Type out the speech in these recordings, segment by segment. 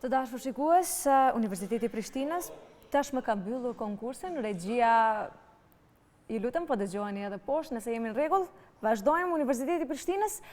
Të dashur shikues, Universiteti i Prishtinës tashmë ka mbyllur konkursin. Regjia, ju lutem, po dëgjoni edhe poshtë nëse jemi në rregull. Vazhdojmë. Universiteti i Prishtinës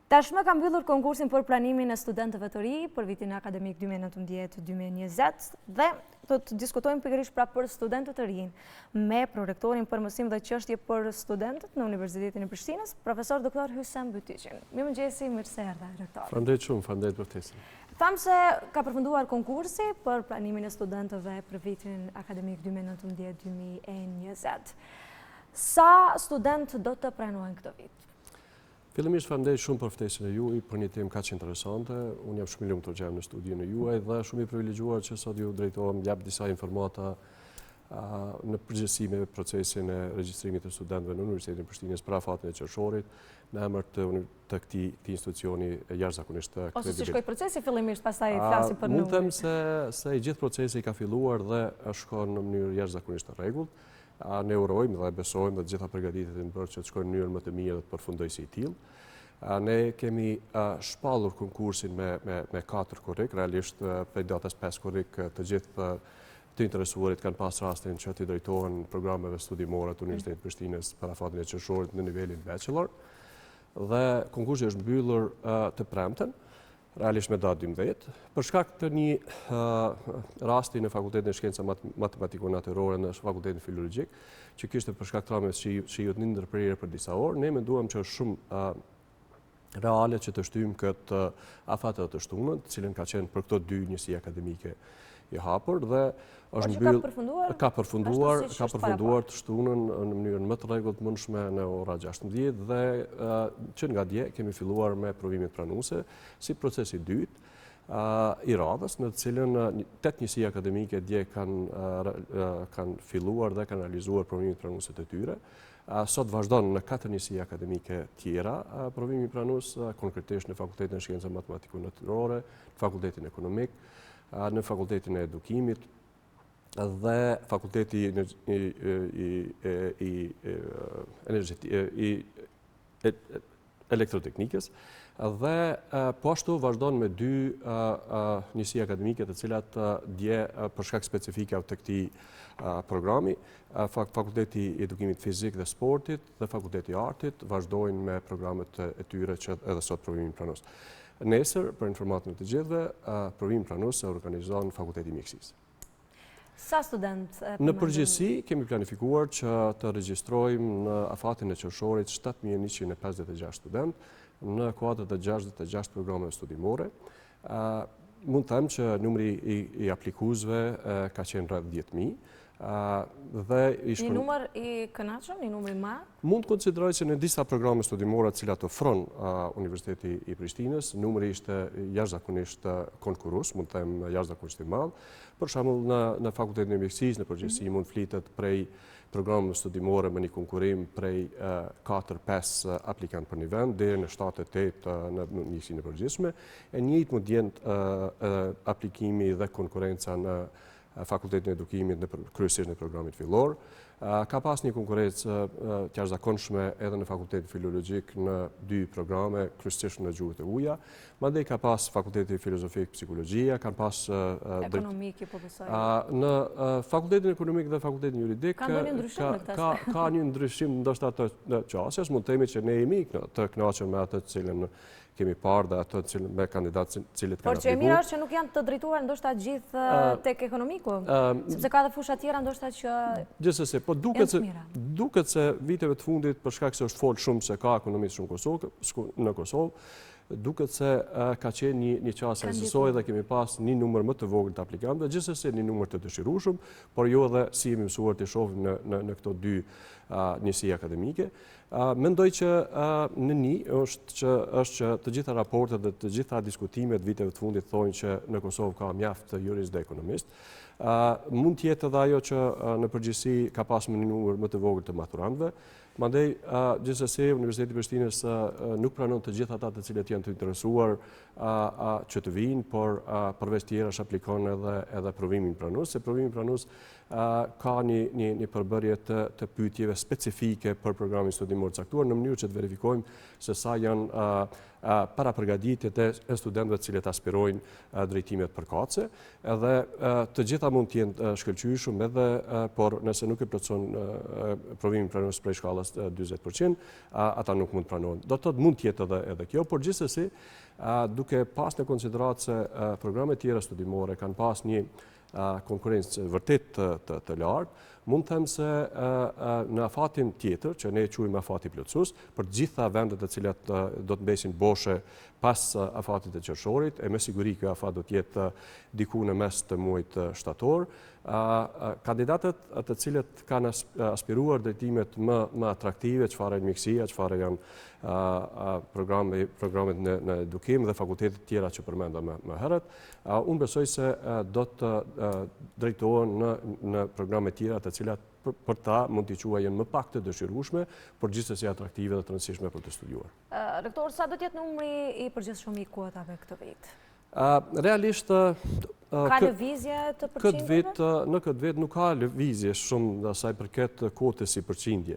tashmë ka mbyllur konkursin për pranimin e studentëve të ri për vitin akademik 2019-2020 dhe do të diskutojmë pikërisht pra për studentët të rinj me prorektorin për mësim dhe çështje për studentët në Universitetin e Prishtinës, profesor doktor Hysen Bytyqin. Mëngjesi, mirë se erdha, rektor. Faleminderit shumë, faleminderit për ftesën. Thamë se ka përfunduar konkursi për pranimin e studentëve për vitin akademik 2019-2020. Sa student do të pranojnë këtë vit? Fillimisht faleminderit shumë për ftesën e juaj për një temë kaq interesante. Unë jam shumë i lumtur që jam në studion e juaj dhe shumë i privilegjuar që sot ju drejtohem jap disa informata në përgjithësi me procesin e regjistrimit të studentëve në Universitetin e Prishtinës për afatin e qershorit në emër të këtij institucioni jashtëzakonisht kredibil. Ose si shkoi procesi fillimisht, pastaj flasim për numrin. Mund të them se i gjithë procesi ka filluar dhe shkon në mënyrë jashtëzakonisht të rregullt. Ne urojmë dhe besojmë dhe gjitha përgatitjet e bërë që të shkojnë në mënyrë më të mirë dhe të përfundojë si i tillë. Ne kemi shpallur konkursin me 4 korrik, realisht prej datës 5 korrik të gjithë të interesuarit kanë pas rastin që të drejtohen programeve studimore të Universitetit të Prishtinës për afatin e qershorit në nivelin bachelor. Dhe konkursi është mbyllur të premten, realisht me datë 12, për shkak të një rasti në Fakultetin e Shkenca Matematiko-Natyrore në Fakultetin Filologjik, që kishte për shkak të tramës shiut një ndërprerje për disa orë, ne menduam që është shumë reale që të shtyjmë këtë afate të shtunën, të cilën ka qenë për këto 2 njësi akademike i hapur dhe është mbyllur, ka përfunduar të shtunën në mënyrën më të rregullt mundshme në ora 16 dhe që nga dje kemi filluar me provimin pranuese si procesi i dytë i radhës, në të cilën 8 njësi akademike dje kanë filluar dhe kanë realizuar provimin pranuese të tyre. Sot vazhdon në 4 njësi akademike tjera provimi pranues, konkretisht në Fakultetin e Shkenca Matematiko-Natyrore, në Fakultetin Ekonomik, në Fakultetin e Edukimit dhe Fakulteti i Elektroteknikës dhe po ashtu vazhdon me 2 njësi akademike të cilat dje për shkak specifike të këtij programi, Fakulteti i Edukimit Fizik dhe Sportit dhe Fakulteti i Artit vazhdojnë me programet e tyre që edhe sot provimin pranues. Nesër, për informatën e të gjithëve, provimin pranues e organizon Fakulteti i Mjekësisë. Sa student? Në përgjithësi kemi planifikuar që të regjistrojmë në afatin e qershorit 7156 student në kuadër të 66 programeve studimore. Mund të them që numri i aplikuesve ka qenë rreth 10.000. Një numër i kënaqshëm, një numër i madh? Mund të konsideroj që në disa programe studimore të cilat ofron Universiteti i Prishtinës, numri ishte jashtëzakonisht konkurrues, mund të them jashtëzakonisht i madh. Për shembull në Fakultetin e Mjekësisë në përgjithësi mund flitet prej programeve studimore me një konkurrim prej 4-5 aplikantë për një vend deri në 7-8 në mjekësinë e përgjithshme. E njëjtë mund jenë aplikimi dhe konkurrenca në Fakultetin e Edukimit kryesisht në programit fillor. Ka pas një konkurrencë të jashtëzakonshme edhe në Fakultetin Filologjik në 2 programe, kryesisht në gjuhët e huaja. Mandej ka pas Fakulteti Filozofik Psikologjia, kanë pas ekonomik i profesor. Në Fakultetin Ekonomik dhe Fakultetin Juridik ka një ndryshim ndoshta të qasjes, mund të themi që ne jemi të kënaqur me atë të cilën kemi parë dhe ato me kandidatë cilët kanë aplikuar. Por që e mirë është që nuk janë të drejtuar ndoshta gjithë tek ekonomiku, sepse ka edhe fusha tjera ndoshta që gjithsesi, po duket se viteve të fundit për shkak se është folë shumë se ka ekonomistë shumë në Kosovë, duket se ka qenë një qasje njësoj dhe kemi pas një numër më të vogël të aplikantëve, gjithsesi një numër të dëshirueshëm, por jo dhe si jemi mësuar të shohim në këto 2 njësi akademike. Mendoj që në një është që të gjitha raportet dhe të gjitha diskutimet viteve të fundit thonë që në Kosovë ka mjaft juristë dhe ekonomistë. Mund të jetë edhe ajo që në përgjithësi ka pas një numër më të vogël të maturantëve. Mandej, gjithsesi, Universiteti i Prishtinës nuk pranon të gjithë ata të cilët janë të interesuar që të vinë, por përveç tjera aplikon edhe provimin pranues, se provimi pranues ka një përbërje të pyetjeve specifike për programin studimor caktuar në mënyrë që të verifikojmë se sa janë para përgatitjet e studentëve të cilët aspirojnë drejtimet përkatëse, edhe të gjitha mund të jenë shkëlqyeshëm edhe, por nëse nuk e plotëson provimin pranimit prej shkallës 40%, ata nuk mund pranohen. Do të thotë mund të jetë edhe kjo, por gjithsesi duke pas në konsideratë se programet tjera studimore kanë pas një konkurrencë vërtet të lartë, mund të them se në afatin tjetër, që ne e quajmë afati plotësues, për gjitha vendet të cilat do të mbesin boshe pas afatit të qershorit, e me siguri kjo afat do të jetë diku në mes të muajit shtator, kandidatët të cilët kanë aspiruar drejtimet më atraktive, çfarë janë mjekësia, çfarë janë programet në edukim dhe fakultetet tjera që përmenda më herët, unë besoj se do të drejtohen në programe tjera të cilat për ta mund t'i quajnë më pak të dëshirueshme, por gjithsesi atraktive dhe të rëndësishme për të studiuar. Rektor, sa do të jetë numri i përgjithshëm i kuotave këtë vit? Realisht ka lëvizje të përqindjeve? Në këtë vit nuk ka lëvizje shumë asaj përket kotës si përqindje.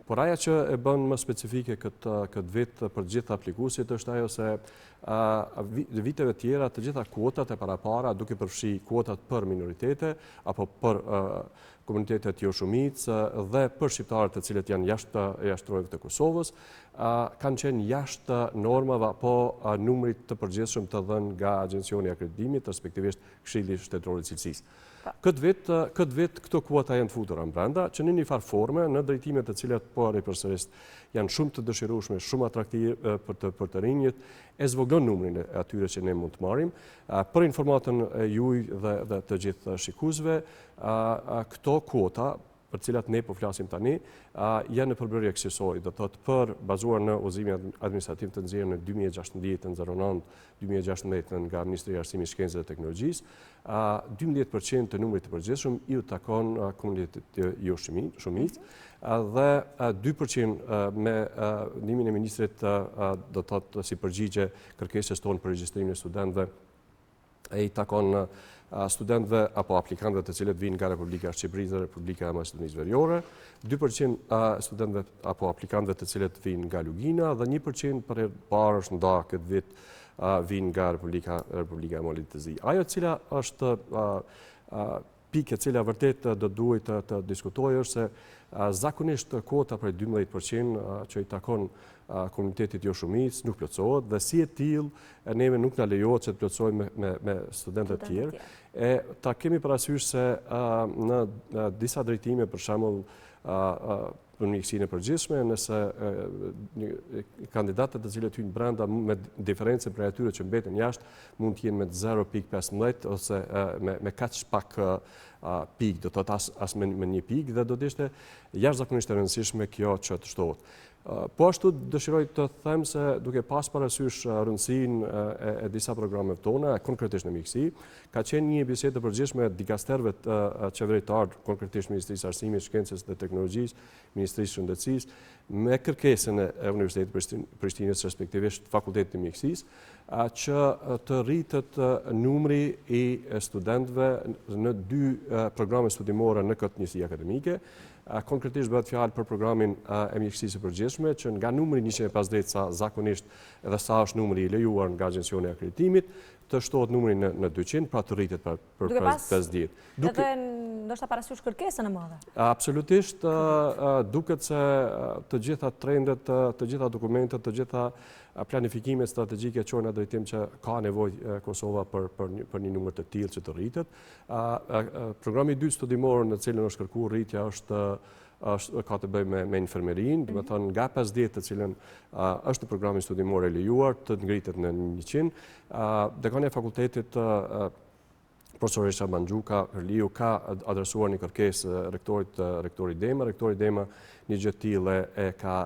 Por aja që e bën më specifike këtë vit për gjithë aplikuesit është ajo se viteve tjera të gjitha kuotat e parapara, duke përfshi kuotat për minoritete apo për komunitetet jo shumicë dhe për shqiptarët të cilët janë jashtë të Kosovës, kanë qenë jashtë normave apo numrit të përgjithshëm të dhënë nga Agjencioni i Akreditimit, respektivisht Këshilli Shtetëror i Cilësisë. Këtë vit këto kuota janë futura brenda, që në një farë forme në drejtimet të cilat po ripërsëris janë shumë të dëshirueshme, shumë atraktive për të rinjit, e zvogëlon numrin e atyre që ne mund të marrim. Për informatën e juaj dhe të gjithë shikuesve, këto kuota për cilat ne po flasim tani, janë në përbërje aksesori, do thotë për bazuar në udhëzimin administrativ të nxjerrë në 2016 nga Ministria e Arsimit, Shkencës dhe Teknologjisë, 12% të numrit të përgjithshëm i u takon komunitetit jo shumicë, dhe 2% me ndihmën e ministrit do thotë si përgjigje kërkesës tonë për regjistrimin e studentëve i takon studentëve apo aplikantëve të cilët vinë nga Republika e Shqipërisë dhe Republika e Maqedonisë Veriore, 2% studentëve apo aplikantëve të cilët vinë nga Lugina dhe 1% për herë parë është nda këtë vit vinë nga Republika e Moldovës të Zi. Ajo cila është pikë e cila vërtet do duhet të diskutojë është se zakonisht kuota për 12% që i takon komunitetit jo shumicë nuk plotësohet dhe si e tillë neve nuk na lejohet që të plotësojmë me studentët të tjerë. E ta kemi parasysh se në disa drejtime, për shembull për mjekësinë e përgjithshme, nëse kandidatët të cilët hyjnë brenda me diferencën prej atyre që mbeten jashtë mund të jenë me 0.15 ose me kaq pak pikë, do të thotë as me 1 pikë dhe do të ishte jashtëzakonisht e rëndësishme kjo që të shtohet. Po ashtu dëshiroj të them se duke pas parasysh rëndësinë e disa programeve tona, konkretisht në mjekësi, ka qenë një bisedë të përgjithshme dikasterëve qeveritar, konkretisht Ministrisë së Arsimit, Shkencës dhe Teknologjisë, Ministrisë së Shëndetësisë, me kërkesën e Universitetit Prishtinës, respektivisht Fakultetit të Mjekësisë, që të rritet numri i studentëve në 2 programe studimore në këtë njësi akademike. Konkretisht bëhet fjalë për programin e mjekësisë së përgjithshme, që nga numri 150 sa zakonisht edhe sa është numri i lejuar nga Agjencioni i Akreditimit, të shtohet numri në 200, pra të rritet për 50. Edhe ndoshta parasysh kërkesën e madhe. Absolutisht, duket se të gjitha trendet, të gjitha dokumentet, të gjitha planifikimet strategjike çojnë në drejtim që ka nevojë Kosova për një numër të tillë që të rritet. Programi i dytë studimor në cilën është kërkuar rritja ka të bëjë me infermerinë, do të thonë nga 50 të cilën është në programin studimor e lejuar të ngritet në 100. Dekani e fakultetit Profesoresha Banxhuka Hërliu ka adresuar një kërkesë rektorit Dema. Rektori Dema një gjë të tillë e ka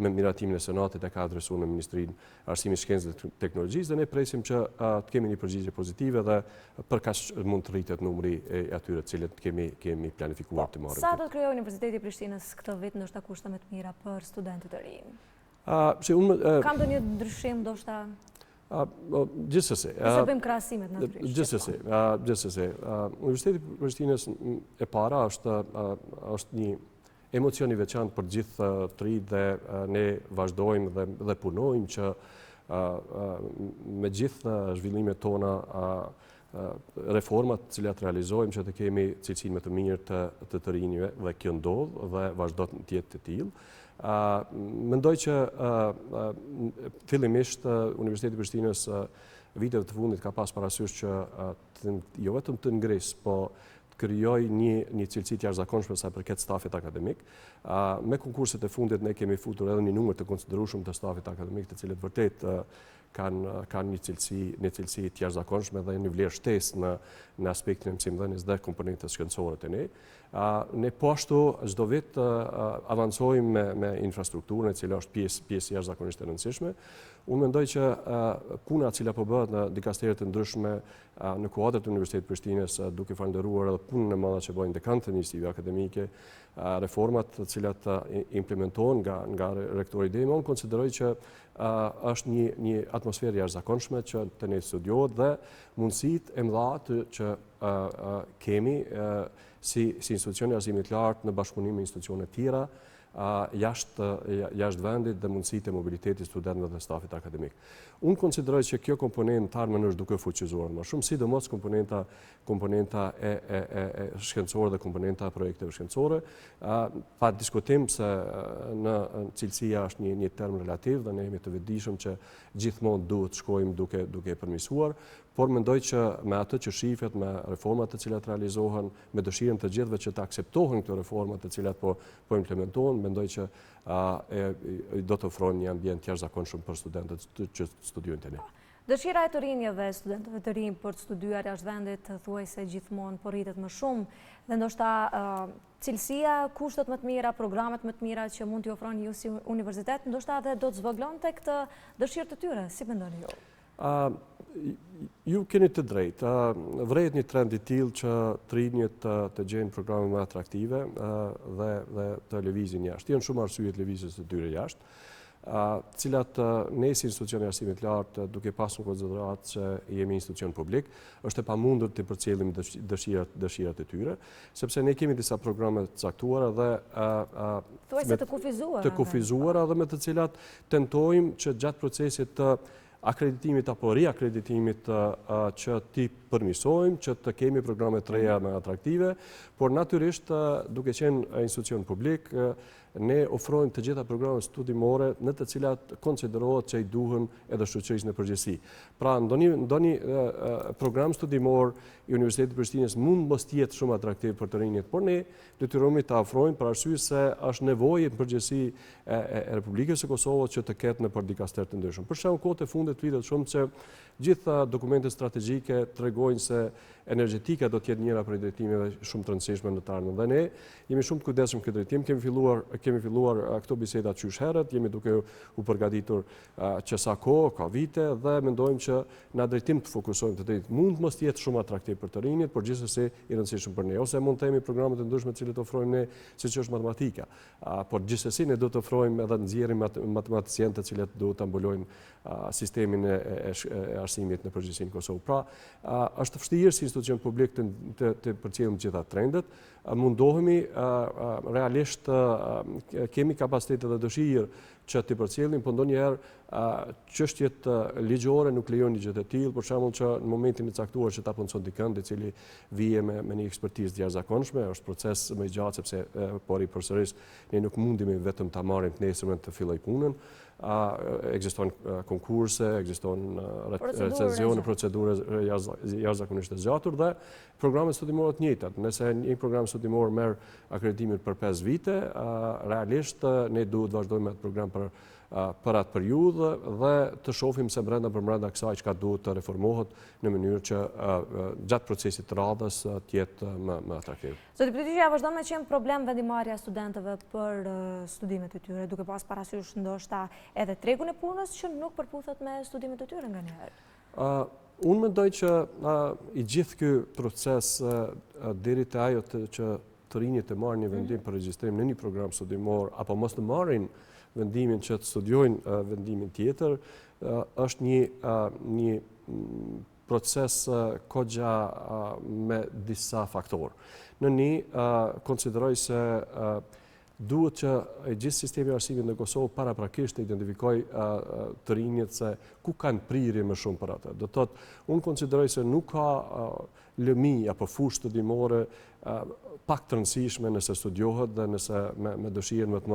me miratimin e Senatit e ka adresuar në Ministrinë e Arsimit, Shkencës dhe Teknologjisë dhe ne presim që të kemi një përgjigje pozitive dhe për kaq mund të rritet numri e atyre të cilët kemi planifikuar të marrim. Sa do të krijojë Universiteti i Prishtinës këtë vit ndoshta kushte më të mira për studentët e rinj? Kam ndonjë ndryshim ndoshta? Gjithsesi. Nëse bëjmë krahasimet natyrisht. Gjithsesi. Universiteti i Prishtinës e para është një emocion i veçantë për gjithë të rinjt dhe ne vazhdojmë dhe punojmë që me gjithë zhvillimet tona, reformat të cilat realizojmë që të kemi cilësinë më të mirë të rinjve dhe kjo ndodh dhe vazhdo të jetë të tillë. Mendoj që fillimisht Universiteti i Prishtinës viteve të fundit ka pas parasysh që jo vetëm të ngrisë, po të krijoj një cilësi të jashtëzakonshme sa përket stafit akademik. Me konkurset e fundit ne kemi futur edhe një numër të konsiderueshëm të stafit akademik, të cilët vërtet kanë një cilësi të jashtëzakonshme dhe një vlerë shtesë në aspektin e mësimdhënies dhe komponentës shkencore të ne. Ne po ashtu çdo vit avancojmë me infrastrukturën e cila është pjesë jashtëzakonisht e rëndësishme. Unë mendoj që puna e cila po bëhet në dikasteret të ndryshme në kuadër të Universitetit të Prishtinës, duke falendëruar edhe punën e madhe që bëjnë dekanët e iniciativave akademike, reformat të cilat implementohen nga rektori Dema, unë konsideroj që është një atmosferë jashtëzakonshme që të ne studiohet dhe mundësitë e mëdha që kemi si institucione arsimit të lartë në bashkëpunim me institucione tjera jashtë vendit dhe mundësitë e mobilitetit studentëve dhe stafit akademik. Unë konsideroj që kjo komponentë harmon është duke fuqizuar më shumë, sidomos komponenta e shkencore dhe komponenta e projekteve shkencore. Pa diskutim se në cilësia është një term relativ dhe ne jemi të vetëdijshëm që gjithmonë duhet shkojmë duke përmirësuar, por mendoj që me atë që shifet, me reformat të cilat realizohen, me dëshirën të gjithëve që të akseptohen këto reformat të cilat po implementohen, mendoj që do të ofrojmë një ambient jashtëzakonshëm për studentët që studiojnë te ne. Dëshira e të rinjve, studentëve të rinj për të studiuar jashtë vendit, thuajse gjithmonë po rritet më shumë dhe ndoshta cilësia, kushtet më të mira, programet më të mira që mund t'i ofroni ju si universitet, ndoshta edhe do të zvoglon tek të dëshirë të tyre, si mendoni ju? Ju keni të drejtë. Vret një trend i tillë që të rinjët të gjejnë programe më atraktive dhe të lëvizin jashtë. Janë shumë arsye të lëvizjes së tyre jashtë, cilat ne si institucioni arsimit të lartë, duke pasur në konsiderat që jemi institucion publik, është e pamundur të përcjellim dëshirat e tyre, sepse ne kemi disa programe të caktuara dhe të kufizuara dhe me të cilat tentojmë që gjatë procesit të akreditimit apo riakreditimit që ti përmirësojmë, që të kemi programe të reja më atraktive, por natyrisht duke qenë institucion publik, ne ofrojmë të gjitha programet studimore në të cilat konsiderohet që i duhen edhe shoqërisë në përgjithësi. Pra, ndonjë program studimor i Universitetit të Prishtinës mund mos jetë shumë atraktiv për të rinjt, por ne detyrohemi ta ofrojmë për arsye se është nevojë në përgjithësi e Republikës së Kosovës që të ketë në dikaster të ndryshëm. Për shembull, kohët e fundit vitet shumë që gjitha dokumentet strategjike tregojnë se energjetika do të jetë njëra prej drejtimeve shumë të rëndësishme në të ardhmen dhe ne jemi shumë të kujdesshëm këtë drejtim. Kemi filluar këto biseda qysh herët, jemi duke u përgatitur që sa kohë, ka vite dhe mendojmë që në drejtim të fokusojmë të drejt. Mund mos jetë shumë atraktiv për të rinjt, por gjithsesi i rëndësishëm për ne. Ose mund të kemi programe të ndryshme të cilat ofrojmë ne, siç është matematika, por gjithsesi ne do të ofrojmë edhe nxjerrim matematicianë të cilët do ta mbulojnë sistemin e arsimit në përgjithësi në Kosovë. Pra, është vështirë si institucion publik të përcjellim të gjitha trendet. Mundohemi realisht kemi kapacitet dhe dëshirë që të përcjellim, por ndonjëherë çështjet ligjore nuk lejojnë gjë të tillë, për shembull që në momentin e caktuar që ta punon dikënd i cili vije me një ekspertizë të jashtëzakonshme, është proces më i gjatë sepse por i përsëris ne nuk mundemi vetëm ta marrim të nesërmen të filloj punën. Ekziston konkurse, ekziston recenzione, procedure jashtëzakonisht të zgjatur dhe programet studimore të njëjta. Nëse një program studimor merr akreditimin për 5 vite, realisht ne duhet vazhdojmë me atë program për atë periudhë dhe të shohim se brenda kësaj çka duhet të reformohet në mënyrë që gjatë procesit të radhës të jetë më atraktiv. Zoti Bytyqi, vazhdon me qenë problem vendimarrja e studentëve për studimet e tyre, duke pas parasysh ndoshta edhe tregun e punës që nuk përputhet me studimet e tyre nganjëherë. Unë mendoj që i gjithë ky proces deri te ajo që të rinjt të marrin një vendim për regjistrim në një program studimor apo mos të marrin vendimin që të studiojnë vendimin tjetër, është një proces kogja me disa faktorë. Në një, konsideroj se duhet që gjithë sistemi arsimit në Kosovë paraprakisht të identifikoj të rinjët se ku kanë prirje më shumë për atë. Do të thotë, unë konsideroj se nuk ka lëmi apo fushë studimore pak të rëndësishme nëse studiohet dhe nëse me dëshirën më të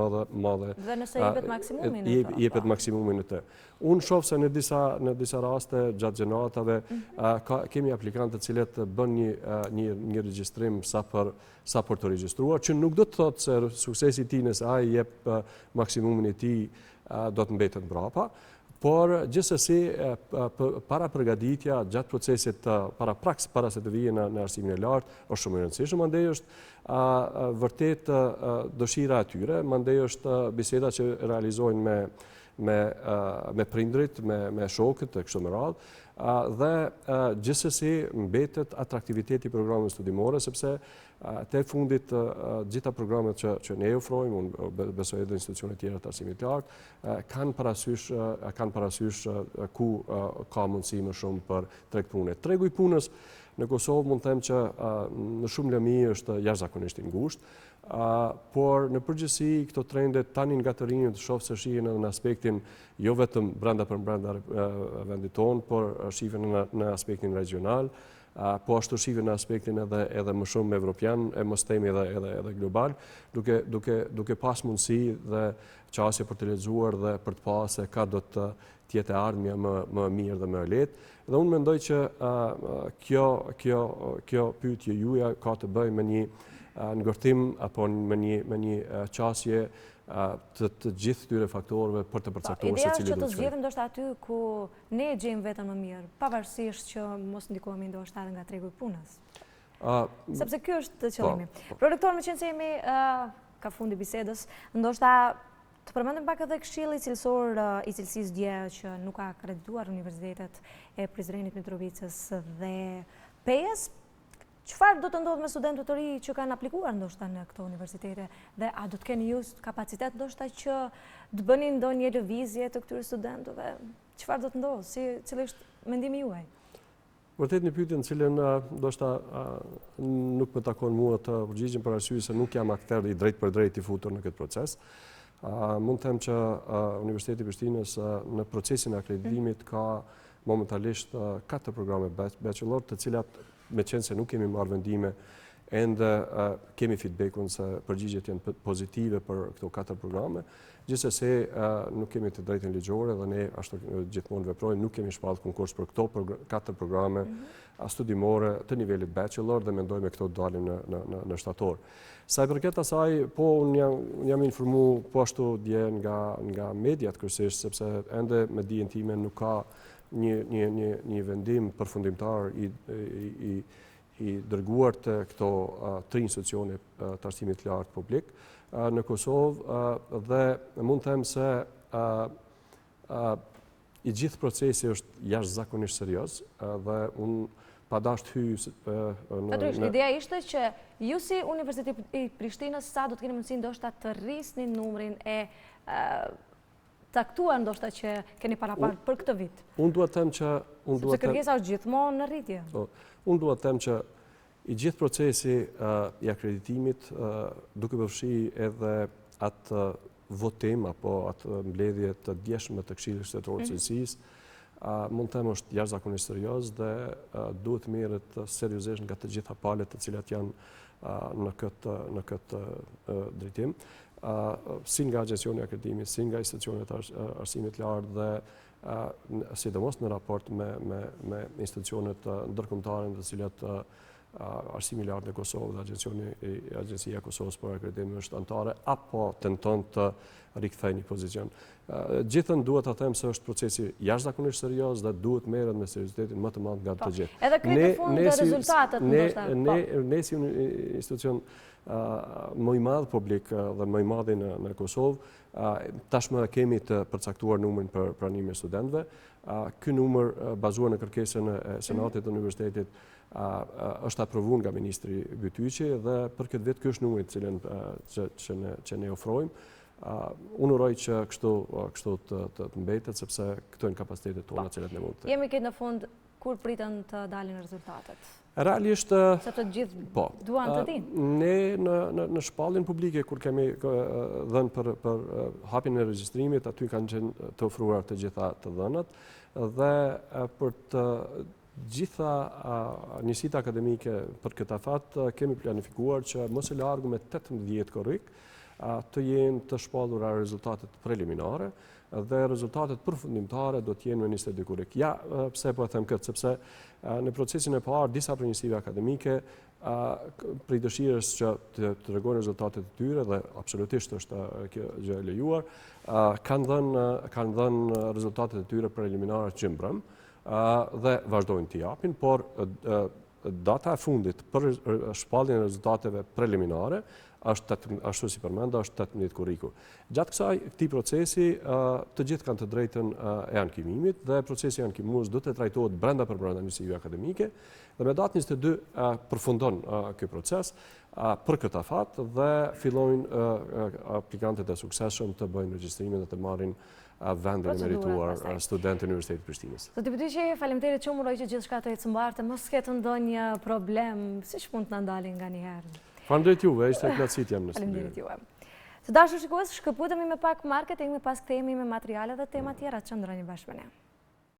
madhe. Dhe nëse jepet maksimumin në të. Jepet maksimumin në të. Unë shoh se në disa raste gjatë gjenatave kemi aplikantë të cilët bën një regjistrim sa për të regjistruar, që nuk do të thotë se suksesi i tij nëse ai jep maksimumin e tij do të mbetet mbrapa. Por gjithsesi para përgatitja gjatë procesit para se të vijë në arsimin e lartë është shumë e rëndësishme. Mandej është vërtet dëshira e tyre, mandej është biseda që realizojnë me prindrit, me shokët e kështu me radhë, dhe gjithsesi mbetet atraktiviteti i programeve studimore, sepse te fundit gjitha programet që ne ofrojmë, unë besoj edhe institucionet tjera të arsimit të lartë, kanë parasysh ku ka mundësi më shumë për treg pune. Tregu i punës në Kosovë mund të them që në shumë lëmi është jashtëzakonisht i ngushtë, por në përgjithësi këto trendet tani nga të rinjët shoh se shihen edhe në aspektin jo vetëm brenda vendit tonë, por shihen në aspektin regional, po ashtu shihen në aspektin edhe më shumë evropian, e mos themi edhe global, duke pas mundësi dhe qasje për të lexuar dhe për të pasur se ka do të jetë ardhmja më mirë dhe më e lehtë. Dhe unë mendoj që kjo pyetje juaja ka të bëjë me një ngërtim apo me një qasje të gjithë këtyre faktorëve për të përcaktuar se cili do të Ideja është që të zgjedhim ndoshta aty ku ne e gjejmë veten më mirë, pavarësisht që mos ndikohemi ndoshta edhe nga tregu i punës. Sepse ky është qëllimi. Prorektor, më qenë se jemi ka fundi bisedës, ndoshta të përmendim pak edhe këshilli cilësor i cilësisë dje që nuk ka akredituar universitetet e Prizrenit, Mitrovicës dhe Pejës. Çfarë do të ndodhë me studentët të ri që kanë aplikuar ndoshta në këto universitete dhe a do të keni ju kapacitet ndoshta që të bëni ndonjë lëvizje të këtyre studentëve? Çfarë do të ndodhë? Cili është mendimi juaj? Vërtet një pyetje në cilën ndoshta nuk më takon mua të përgjigjem për arsye se nuk jam aktor i drejt për drejt i futur në këtë proces. Mund të them që Universiteti i Prishtinës në procesin e akreditimit ka momentalisht 4 programe bachelor, të cilat me qenë se nuk kemi marrë vendime, ende kemi feedbackun se përgjigjet janë pozitive për këto 4 programe. Gjithsesi nuk kemi të drejtën ligjore dhe ne ashtu gjithmonë veprojmë, nuk kemi shpallë konkurs për këto 4 programe studimore të nivelit bachelor dhe mendojmë këto dalim në shtator. Sa i përket asaj, po unë jam informuar po ashtu dje nga mediat kryesisht, sepse ende me dijen time nuk ka një vendim përfundimtar i dërguar të këto 3 institucione të arsimit të lartë publik në Kosovë, dhe mund të them se i gjithë procesi është jashtëzakonisht serioz dhe unë pa dashur të hyj ideja ishte që ju si Universiteti i Prishtinës sa do të keni mundësi ndoshta të rrisni numrin e taktuar ndoshta që keni parapar për këtë vit. Unë dua të them që sepse kërkesa është gjithmonë në rritje. Unë dua të them që i gjithë procesi i akreditimit duke përfshi edhe atë votim apo atë mbledhje të djeshme të Këshillit Shtetëror të Cilësisë, mund të them është jashtëzakonisht serioz dhe duhet merret seriozisht nga të gjitha palët të cilat janë në këtë drejtim. Si nga agjencioni i akreditimit, si nga institucionet arsimit lartë dhe sidomos në raport me institucionet ndërkombëtare të cilat arsimi i lartë në Kosovë dhe Agjencia e Kosovës për akreditim është antare apo tenton të rikthejë një pozicion. Gjithën duhet të them se është procesi jashtëzakonisht serioz dhe duhet merret me seriozitetin më të madh nga të gjithë. Edhe këtë fund rezultatet ndoshta. Ne si institucion më i madh publik dhe më i madh në Kosovë, tashmë kemi të përcaktuar numrin për pranimin e studentëve. Ky numër bazuar në kërkesën e Senatit të Universitetit është aprovuar nga ministri Bytyqi dhe për këtë vit ky është numri i cilën që ne ofrojmë. Unë uroj që kështu të mbetet, sepse këto janë kapacitetet tona cilat ne mund të. Jemi këtë në fund, kur pritën të dalin rezultatet? Realisht, se të gjithë duan të dinë. Ne në shpalljen publike, kur kemi dhënë për hapjen e regjistrimit, aty kanë qenë të ofruar të gjitha të dhënat, dhe për të gjitha njësitë akademike për këtë afat, kemi planifikuar që mos e largu me 18 korrik, të jenë të shpallura rezultatet preliminare, dhe rezultatet përfundimtare do të jenë me 22 korrik. Ja, pse po e them këtë, sepse në procesin e parë, disa prej njësive akademike, prej dëshirës që të tregojnë rezultatet e tyre, dhe absolutisht është kjo gjë e lejuar, kanë dhënë rezultatet e tyre preliminare që mbrëm, dhe vazhdojnë t'i japin, por data e fundit për shpalljen e rezultateve preliminare ashtu si përmenda, është 18 korriku. Gjatë këtij procesi, të gjithë kanë të drejtën e ankimimit, dhe procesi i ankimues do të trajtohet brenda njësive akademike, dhe me datën 22 përfundon ky proces për këtë afat, dhe fillojnë aplikantët e suksesshëm të bëjnë regjistrimin dhe të marrin vendin e merituar studentë e Universitetit të Prishtinës. Zoti Bytyqi, faleminderit shumë, uroj që gjithçka të ecë mbartë, mos ketë ndonjë problem, siç mund të na ndalin nganjëherë. Faleminderit juve, ishte kënaqësi jam në studio. Faleminderit juve. Të dashur shikues, shkëputemi me pak marketing, me pas kthehemi me materiale dhe tema tjera, qëndroni bashkë me ne.